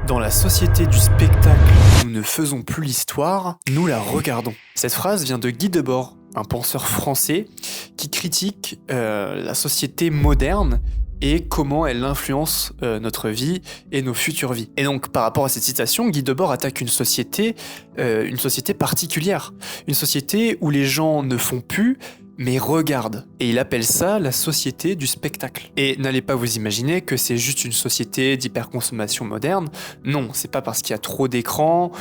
Dans la société du spectacle, nous ne faisons plus l'histoire, nous la regardons. Cette phrase vient de Guy Debord, un penseur français qui critique la société moderne et comment elle influence notre vie et nos futures vies. Et donc, par rapport à cette citation, Guy Debord attaque une société particulière, une société où les gens ne font plus, mais regardent. Et il appelle ça la société du spectacle. Et n'allez pas vous imaginer que c'est juste une société d'hyperconsommation moderne. Non, c'est pas parce qu'il y a trop d'écrans,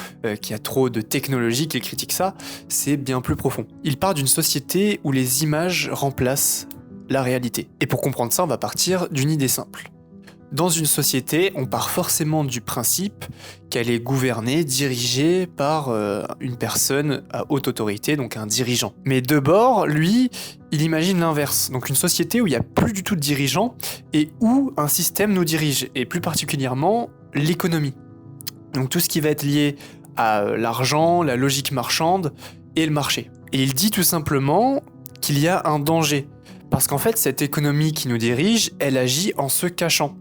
qu'il y a trop de technologie qu'il critique ça, c'est bien plus profond. Il part d'une société où les images remplacent la réalité. Et pour comprendre ça, on va partir d'une idée simple. Dans une société, on part forcément du principe qu'elle est gouvernée, dirigée par une personne à haute autorité, donc un dirigeant. Mais Debord, lui, il imagine l'inverse. Donc une société où il n'y a plus du tout de dirigeants et où un système nous dirige, et plus particulièrement l'économie. Donc tout ce qui va être lié à l'argent, la logique marchande et le marché. Et il dit tout simplement qu'il y a un danger. Parce qu'en fait, cette économie qui nous dirige, elle agit en se cachant.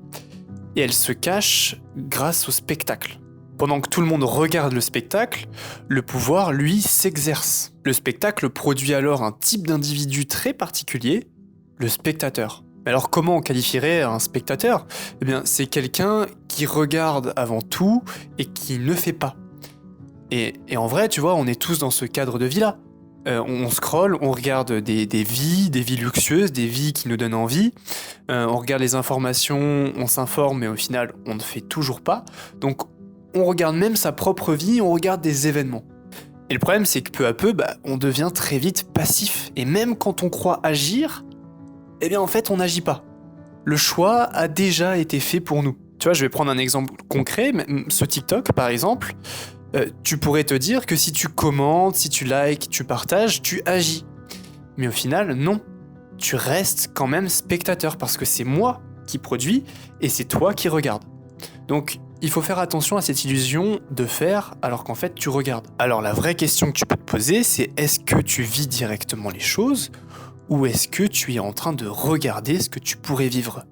Et elle se cache grâce au spectacle. Pendant que tout le monde regarde le spectacle, le pouvoir, lui, s'exerce. Le spectacle produit alors un type d'individu très particulier, le spectateur. Mais alors comment on qualifierait un spectateur ? Eh bien, c'est quelqu'un qui regarde avant tout et qui ne fait pas. Et en vrai, tu vois, on est tous dans ce cadre de vie-là. On scrolle, on regarde des vies luxueuses, des vies qui nous donnent envie. On regarde les informations, on s'informe, mais au final, on ne fait toujours pas. Donc, on regarde même sa propre vie, on regarde des événements. Et le problème, c'est que peu à peu, on devient très vite passif. Et même quand on croit agir, eh bien, en fait, on n'agit pas. Le choix a déjà été fait pour nous. Tu vois, je vais prendre un exemple concret. Ce TikTok, par exemple, tu pourrais te dire que si tu commentes, si tu likes, tu partages, tu agis. Mais au final, non. Tu restes quand même spectateur parce que c'est moi qui produis et c'est toi qui regardes. Donc, il faut faire attention à cette illusion de faire alors qu'en fait tu regardes. Alors la vraie question que tu peux te poser, c'est est-ce que tu vis directement les choses ou est-ce que tu es en train de regarder ce que tu pourrais vivre ?